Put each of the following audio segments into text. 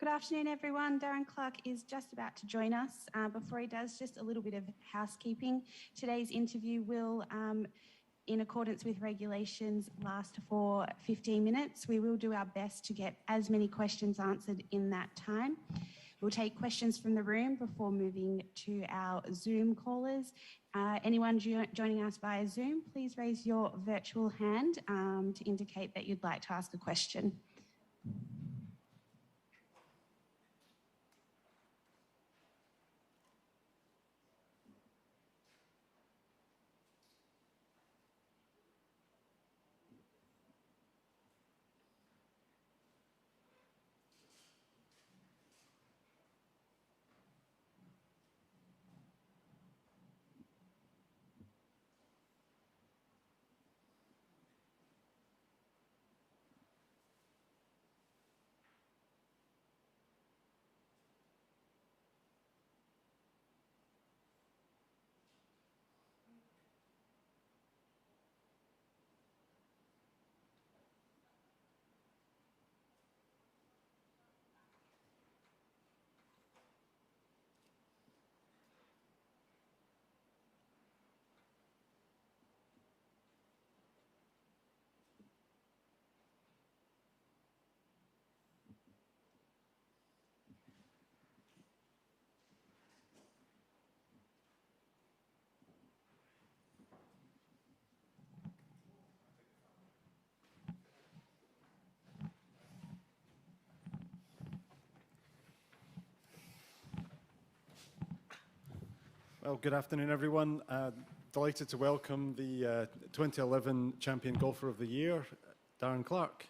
Good afternoon, everyone. Darren Clarke is just about to join us. Before he does, just a little bit of housekeeping. Today's interview will, in accordance with regulations, last for 15 minutes. We will do our best to get as many questions answered in that time. We'll take questions from the room before moving to our Zoom callers. Anyone joining us via Zoom, please raise your virtual hand to indicate that you'd like to ask a question. Well, good afternoon, everyone. Delighted to welcome the 2011 Champion Golfer of the Year, Darren Clarke.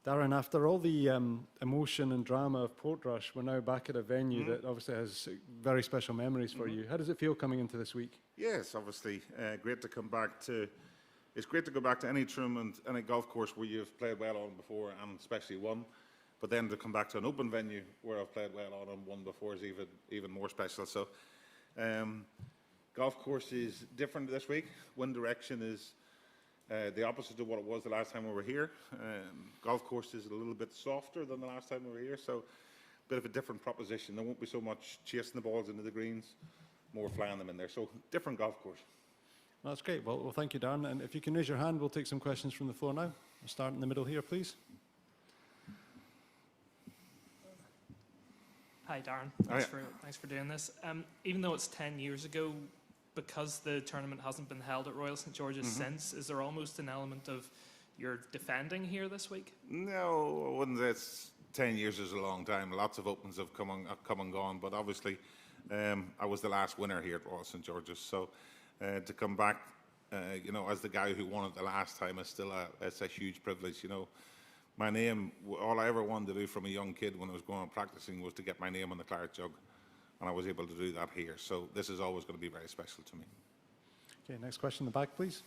Darren, after all the emotion and drama of Portrush, we're now back at a venue that obviously has very special memories for you. How does it feel coming into this week? Yes, obviously, great to come back to. It's great to go back to any tournament, any golf course where you've played well on before, and especially won. But then to come back to an open venue where I've played well on and won before is even more special. So. Golf course is different this week. Wind direction is the opposite of what it was the last time we were here. Golf course is a little bit softer than the last time we were here, so a bit of a different proposition. There won't be so much chasing the balls into the greens, more flying them in there. So different golf course. Well, that's great. Well, thank you, Darren. And if you can raise your hand, we'll take some questions from the floor now. We'll start in the middle here, please. Hi, Darren. Thanks for doing this. Even though it's 10 years ago, because the tournament hasn't been held at Royal St George's since, is there almost an element of you're defending here this week? No, I wouldn't say it's 10 years is a long time. Lots of opens have come and gone, but obviously I was the last winner here at Royal St George's. So to come back, as the guy who won it the last time is still it's a huge privilege, My name, all I ever wanted to do from a young kid when I was going and practicing was to get my name on the claret jug, and I was able to do that here. So this is always going to be very special to me. Okay, next question in the back, please.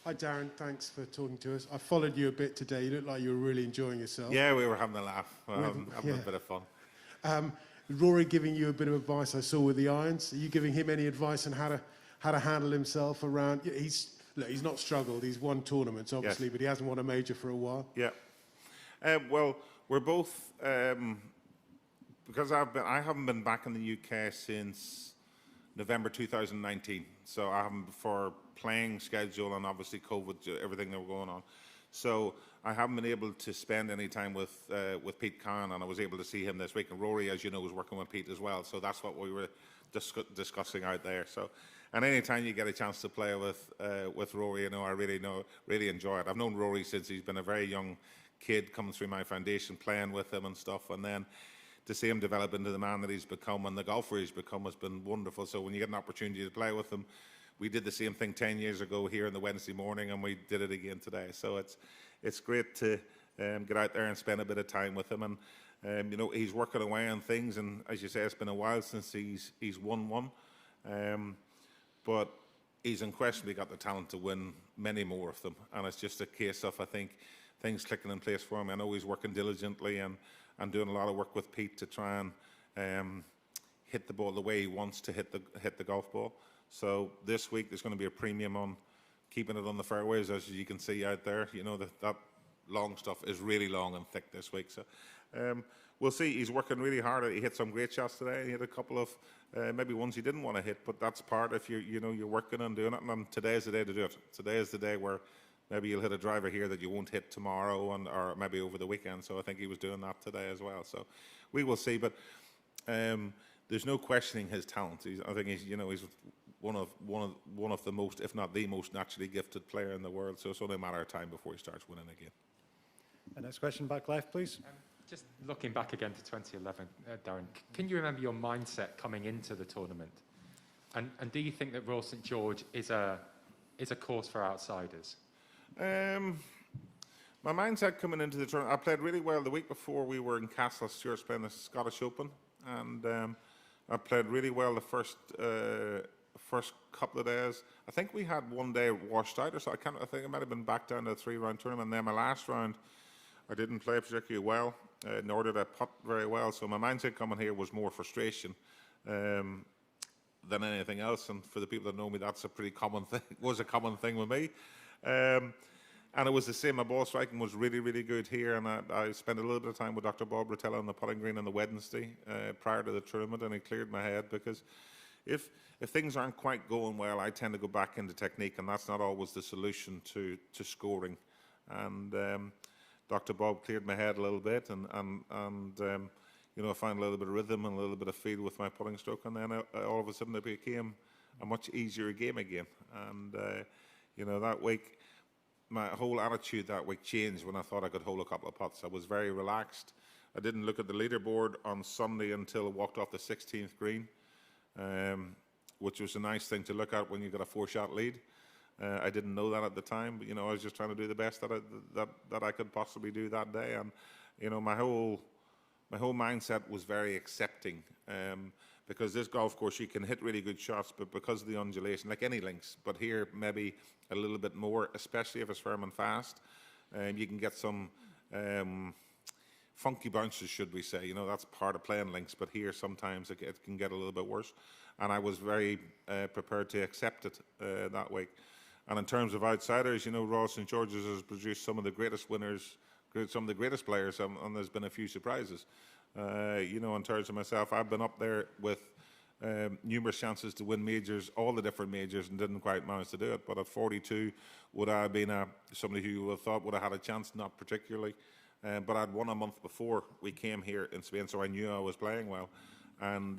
Hi, Darren. Thanks for talking to us. I followed you a bit today. You looked like you were really enjoying yourself. Yeah, we were having a laugh, having a bit of fun. Rory giving you a bit of advice, I saw, with the irons. Are you giving him any advice on how to handle himself around? He's not struggled. He's won tournaments, obviously, yes, but he hasn't won a major for a while. Yeah. Well, we're both because I haven't been back in the UK since November 2019. So I haven't, for playing schedule and obviously COVID, everything that were going on. So I haven't been able to spend any time with Pete Khan, and I was able to see him this week. And Rory, as you know, was working with Pete as well. So that's what we were discussing out there. So, and any time you get a chance to play with Rory, I really enjoy it. I've known Rory since he's been a very young kid, coming through my foundation, playing with him and stuff, and then to see him develop into the man that he's become and the golfer he's become has been wonderful. So when you get an opportunity to play with him, we did the same thing 10 years ago here on the Wednesday morning, and we did it again today. So it's great to get out there and spend a bit of time with him. And he's working away on things, and as you say, it's been a while since he's won one, but he's unquestionably got the talent to win many more of them. And it's just a case of, I think, things clicking in place for him. I know he's working diligently and doing a lot of work with Pete to try and hit the ball the way he wants to hit the golf ball. So this week there's going to be a premium on keeping it on the fairways, as you can see out there. That long stuff is really long and thick this week. So we'll see. He's working really hard. He hit some great shots today. He hit a couple of maybe ones he didn't want to hit, but that's part if you're working on doing it. And today is the day to do it. Today is the day where maybe you'll hit a driver here that you won't hit tomorrow, or maybe over the weekend. So I think he was doing that today as well. So we will see. But there's no questioning his talent. I think he's one of the most, if not the most, naturally gifted player in the world. So it's only a matter of time before he starts winning again. The next question back left, please. Just looking back again to 2011, Darren, can you remember your mindset coming into the tournament? And do you think that Royal St George is a course for outsiders? My mindset coming into the tournament, I played really well the week before. We were in Castle Stuart playing the Scottish Open, and I played really well the first couple of days. I think we had one day washed out, or so. I think it might have been back down to a 3-round tournament. And then my last round, I didn't play particularly well, nor did I putt very well. So my mindset coming here was more frustration than anything else. And for the people that know me, that's a pretty common thing. Was a common thing with me. And it was the same. My ball striking was really, really good here, and I spent a little bit of time with Dr. Bob Rotella on the putting green on the Wednesday prior to the tournament, and he cleared my head, because if things aren't quite going well, I tend to go back into technique, and that's not always the solution to scoring. And Dr. Bob cleared my head a little bit, and I found a little bit of rhythm and a little bit of feel with my putting stroke, and then all of a sudden it became a much easier game again. And that week, my whole attitude that week changed when I thought I could hold a couple of putts. I was very relaxed. I didn't look at the leaderboard on Sunday until I walked off the 16th green, which was a nice thing to look at when you got a 4-shot lead. I didn't know that at the time, but I was just trying to do the best that I could possibly do that day. And my whole mindset was very accepting, because this golf course, you can hit really good shots, but because of the undulation, like any links, but here maybe a little bit more, especially if it's firm and fast, you can get some funky bounces, should we say. That's part of playing links, but here sometimes it can get a little bit worse. And I was very prepared to accept it that week. And in terms of outsiders, Royal St George's has produced some of the greatest winners, some of the greatest players, and there's been a few surprises. In terms of myself, I've been up there with numerous chances to win majors, all the different majors, and didn't quite manage to do it. But at 42, would I have been somebody who would have thought would have had a chance? Not particularly. But I'd won a month before we came here in Spain, so I knew I was playing well. And,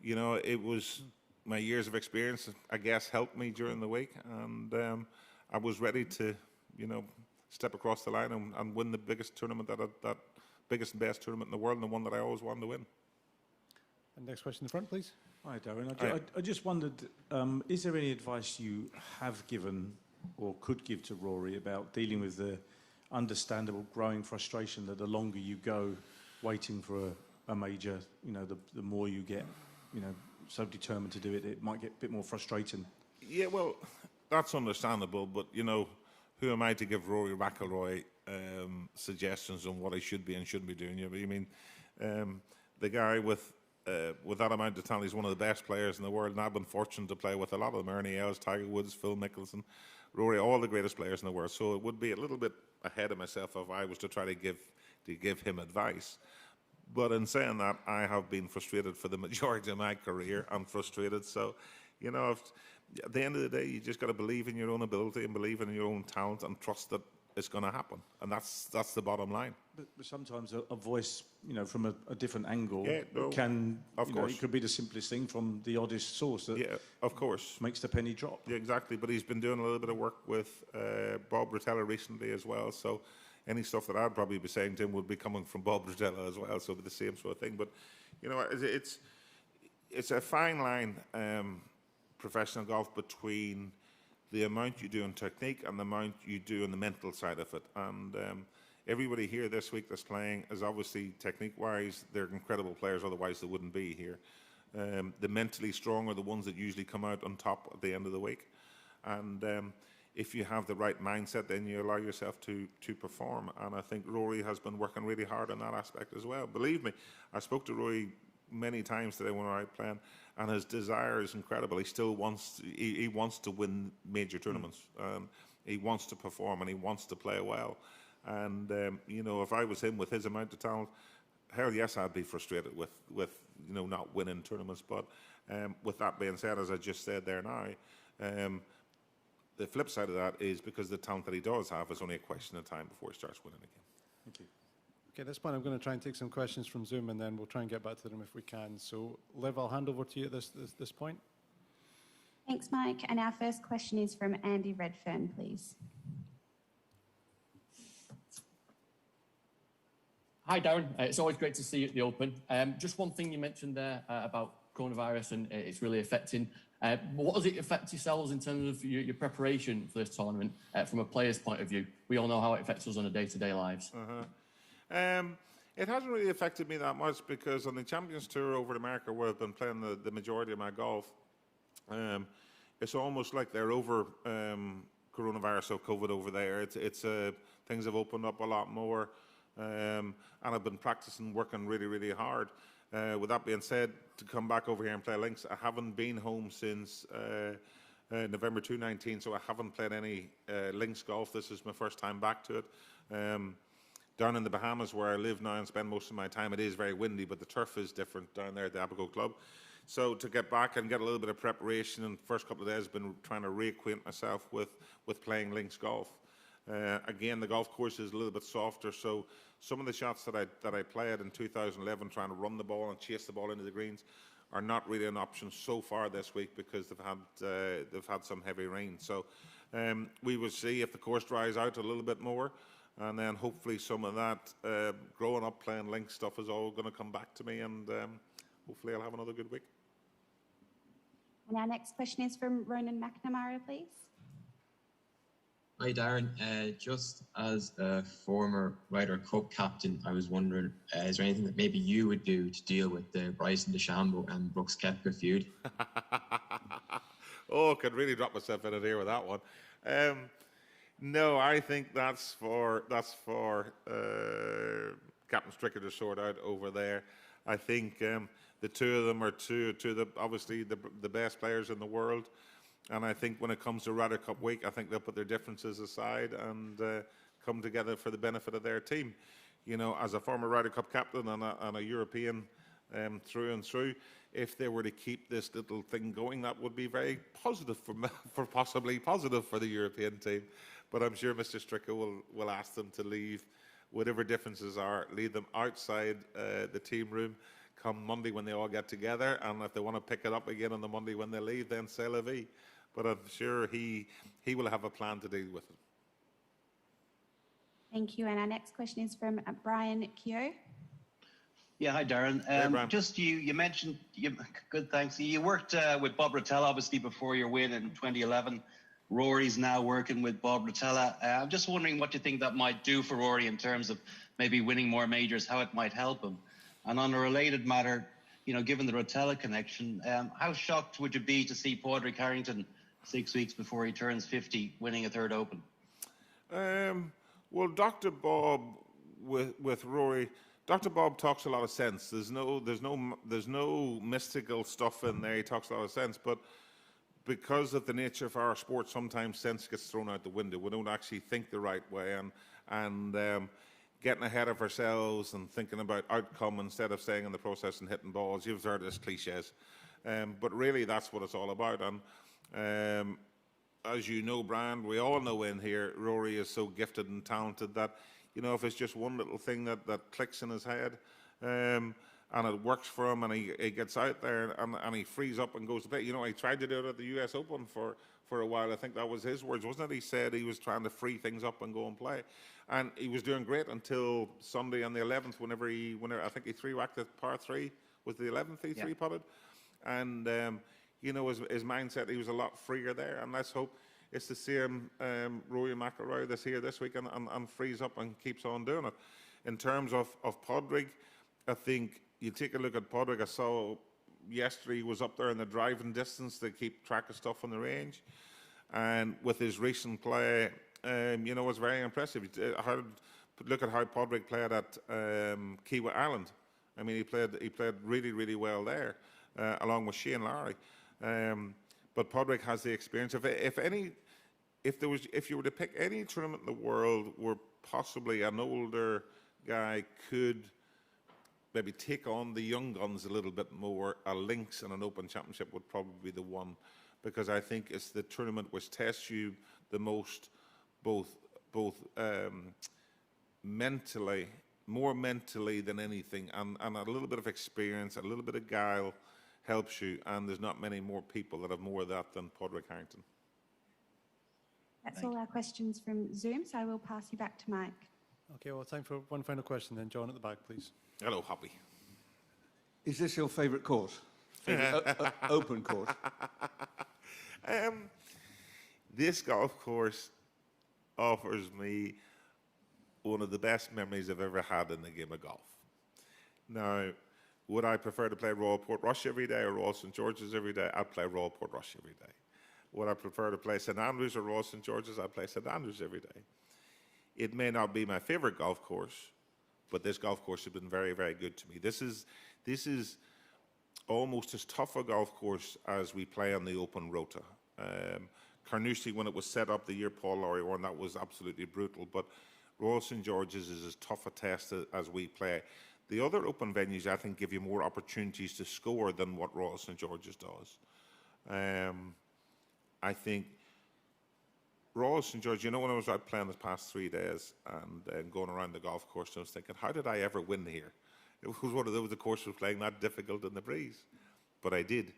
it was my years of experience, I guess, helped me during the week. And I was ready to, step across the line and win the biggest tournament, that biggest and best tournament in the world, and the one that I always wanted to win. And next question in the front, please. Hi, Darren. I just wondered, is there any advice you have given or could give to Rory about dealing with the understandable growing frustration that the longer you go waiting for a major, the more you get, so determined to do it, it might get a bit more frustrating? Yeah, well, that's understandable, but, who am I to give Rory McIlroy suggestions on what I should be and shouldn't be doing? The guy with that amount of talent, he's one of the best players in the world, and I've been fortunate to play with a lot of them: Ernie Els, Tiger Woods, Phil Mickelson, Rory, all the greatest players in the world. So it would be a little bit ahead of myself if I was to try to give him advice. But in saying that, I have been frustrated for the majority of my career. I'm frustrated. So, at the end of the day, you just got to believe in your own ability and believe in your own talent and trust that it's going to happen. And that's the bottom line. But sometimes a voice, from a different angle can, of course, it could be the simplest thing from the oddest source that of course, makes the penny drop. Yeah, exactly. But he's been doing a little bit of work with Bob Rotella recently as well. So any stuff that I'd probably be saying to him would be coming from Bob Rotella as well. So it'd be the same sort of thing. But, it's a fine line, professional golf, between the amount you do in technique and the amount you do on the mental side of it. And everybody here this week that's playing is obviously, technique-wise, they're incredible players, otherwise they wouldn't be here. The mentally strong are the ones that usually come out on top at the end of the week. And if you have the right mindset, then you allow yourself to perform. And I think Rory has been working really hard on that aspect as well. Believe me, I spoke to Rory many times today when we were out playing, and his desire is incredible. He still wants he wants to win major tournaments. He wants to perform and he wants to play well. And if I was him with his amount of talent, hell yes, I'd be frustrated with not winning tournaments. But with that being said, as I just said there now, the flip side of that is because the talent that he does have is only a question of time before he starts winning again. Thank you. Okay, at this point, I'm going to try and take some questions from Zoom, and then we'll try and get back to them if we can. So, Liv, I'll hand over to you at this point. Thanks, Mike. And our first question is from Andy Redfern, please. Hi, Darren. It's always great to see you at the Open. Just one thing you mentioned there about coronavirus and it's really affecting. What does it affect yourselves in terms of your preparation for this tournament from a player's point of view? We all know how it affects us on a day-to-day lives. It hasn't really affected me that much because on the Champions Tour over in America, where I've been playing the majority of my golf, it's almost like they're over coronavirus or COVID over there. It's things have opened up a lot more, and I've been practicing, working really, really hard. With that being said, to come back over here and play links, I haven't been home since November 2019, so I haven't played any links golf. This is my first time back to it. Down in the Bahamas, where I live now and spend most of my time, it is very windy, but the turf is different down there at the Abaco Club. So to get back and get a little bit of preparation, and the first couple of days I've been trying to reacquaint myself with playing links golf. Again, the golf course is a little bit softer, so some of the shots that I played in 2011, trying to run the ball and chase the ball into the greens, are not really an option so far this week because they've had some heavy rain. So we will see if the course dries out a little bit more, and then hopefully some of that growing up playing links stuff is all going to come back to me, and hopefully I'll have another good week. And our next question is from Ronan McNamara, please. Hi, Darren. Just as a former Ryder Cup captain, I was wondering, is there anything that maybe you would do to deal with the Bryson DeChambeau and Brooks Koepka feud? Oh, I could really drop myself in it here with that one. No, I think that's for Captain Stricker to sort out over there. I think the two of them are two of the obviously the best players in the world. And I think when it comes to Ryder Cup week, I think they'll put their differences aside and come together for the benefit of their team. You know, as a former Ryder Cup captain and a European through and through, if they were to keep this little thing going, that would be very positive for possibly positive for the European team. But I'm sure Mr. Stricker will ask them to leave whatever differences are, leave them outside the team room come Monday when they all get together. And if they want to pick it up again on the Monday when they leave, then c'est la vie. But I'm sure he will have a plan to deal with it. Thank you. And our next question is from Brian Keogh. Yeah, hi, Darren. Hey, Brian. Just you mentioned, good, thanks. You worked with Bob Rotella, obviously, before your win in 2011. Rory's now working with Bob Rotella. I'm just wondering what you think that might do for Rory in terms of maybe winning more majors, how it might help him. And on a related matter, you know, given the Rotella connection, how shocked would you be to see Padraig Harrington 6 weeks before he turns 50 winning a third Open? Well, Dr. Bob with Rory, Dr. Bob talks a lot of sense. There's no mystical stuff in there. He talks a lot of sense, but because of the nature of our sport, sometimes sense gets thrown out the window. We don't actually think the right way, and getting ahead of ourselves and thinking about outcome instead of staying in the process and hitting balls. You've heard this cliches, but really that's what it's all about. And as you know, Brian, we all know in here, Rory is so gifted and talented that, you know, if it's just one little thing that clicks in his head, and it works for him, and he gets out there and he frees up and goes to play. You know, he tried to do it at the US Open for a while. I think that was his words, wasn't it? He said he was trying to free things up and go and play. And he was doing great until Sunday on the 11th, whenever I think he three-whacked at par 3. Was the 11th he three-putted? And, you know, his mindset, he was a lot freer there. And let's hope it's the same Rory McIlroy that's here this week and frees up and keeps on doing it. In terms of Padraig, I think you take a look at Padraig. I saw yesterday he was up there in the driving distance to keep track of stuff on the range. And with his recent play, you know, it was very impressive. Look at how Padraig played at Kiwa Island. I mean, he played really, really well there, along with Shane Lowry. But Padraig has the experience. If you were to pick any tournament in the world where possibly an older guy could maybe take on the young guns a little bit more, a links and an Open Championship would probably be the one, because I think it's the tournament which tests you the most, both mentally, more mentally than anything, and a little bit of experience, a little bit of guile helps you, and there's not many more people that have more of that than Padraig Harrington. That's all our questions from Zoom, so I will pass you back to Mike. Okay, well, time for one final question then. John at the back, please. Hello, Hoppy. Is this your favourite course? Open course? This golf course offers me one of the best memories I've ever had in the game of golf. Now, would I prefer to play Royal Portrush every day or Royal St George's every day? I'd play Royal Portrush every day. Would I prefer to play St Andrews or Royal St George's? I'd play St Andrews every day. It may not be my favourite golf course, but this golf course has been very, very good to me. This is almost as tough a golf course as we play on the Open Rota. Carnoustie, when it was set up the year Paul Lawrie won, that was absolutely brutal, but Royal St George's is as tough a test as we play. The other open venues, I think, give you more opportunities to score than what Royal St George's does. I think Royal St George, you know, when I was out playing the past 3 days and going around the golf course, I was thinking, how did I ever win here? It was one of those, the course was playing that difficult in the breeze, but I did.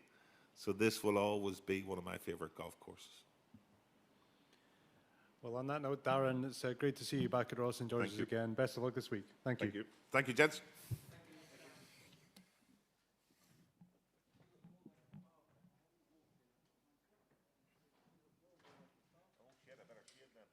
So this will always be one of my favourite golf courses. Well, on that note, Darren, it's great to see you back at Royal St George's again. Best of luck this week. Thank you. Thank you, gents. Oh, shit, I better see it then.